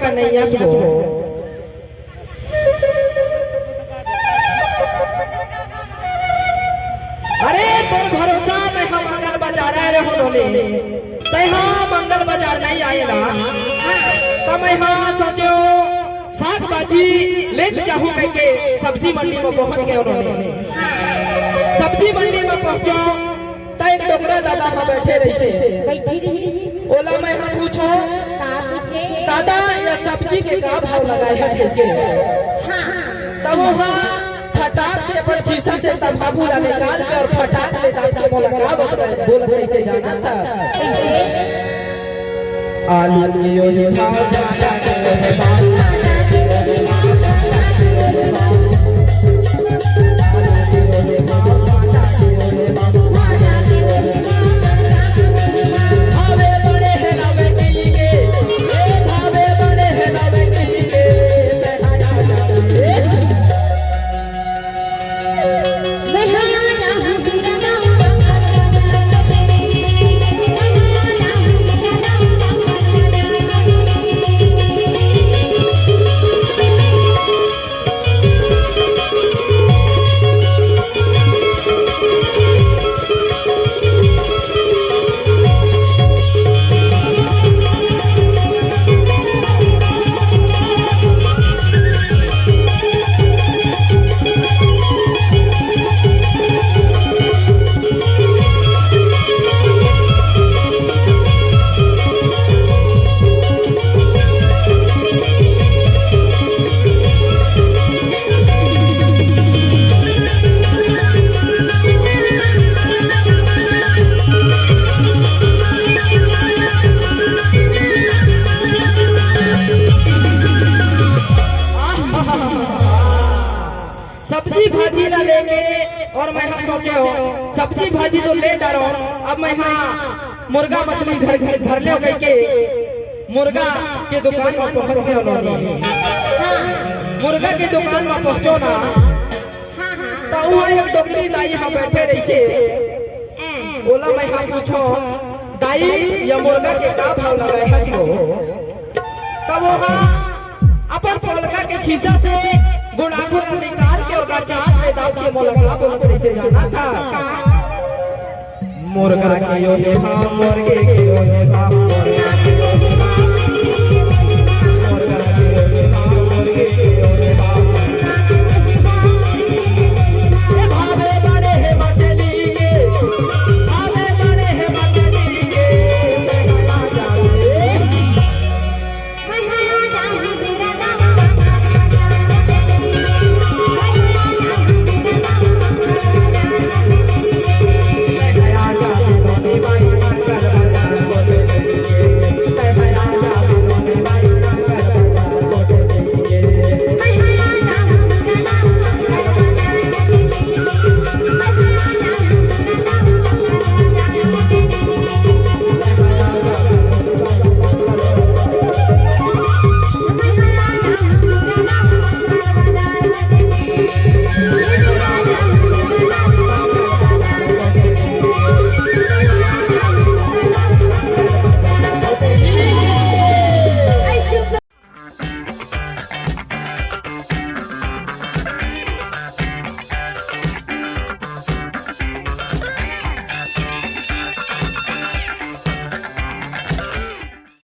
कन्हैया सो अरे तोर भरोसा में हम मंगल बाजार आए रहो बोले तय हाँ मंगल बाजार नहीं आएगा तो मैं हाँ सोचो साग भाजी ले जाऊं कह के सब्जी मंडी में पहुंच गए उन्होंने। सब्जी मंडी में पहुंचो तो एक डोकरा दादा में बैठे रहे ओला मैं हाँ पूछो दादा ये सब्जी के का भाव लगाए है तब वहाँ फटाक से अपन खीसा से तंबाकू निकाल के और फटाक ले जाके बोला बोल कैसे जाना था आलू की यो भाव जाना के भाव सब्जी भाजी ला लेके और मैं हाँ सोचे हो सब्जी भाजी तो ले डालो अब मैं हाँ मुर्गा मछली घर ले गई के मुर्गा के दुकान में पहुंच गए उन्होंने। मुर्गा के दुकान में पहुंचो ना तो वहाँ एक डोकरी दाई हाँ बैठे रही से बोला मैं हाँ पूछो दाई या मुर्गा के का भाव लगाए है तब वहाँ अपन पोलका के खीसा से गुड़ाखुर निकाल के और चाट में दाव के मोलका बोलत कैसे जाना था मुर्गा के यो हे भाव मुर्गे के यो हे भाव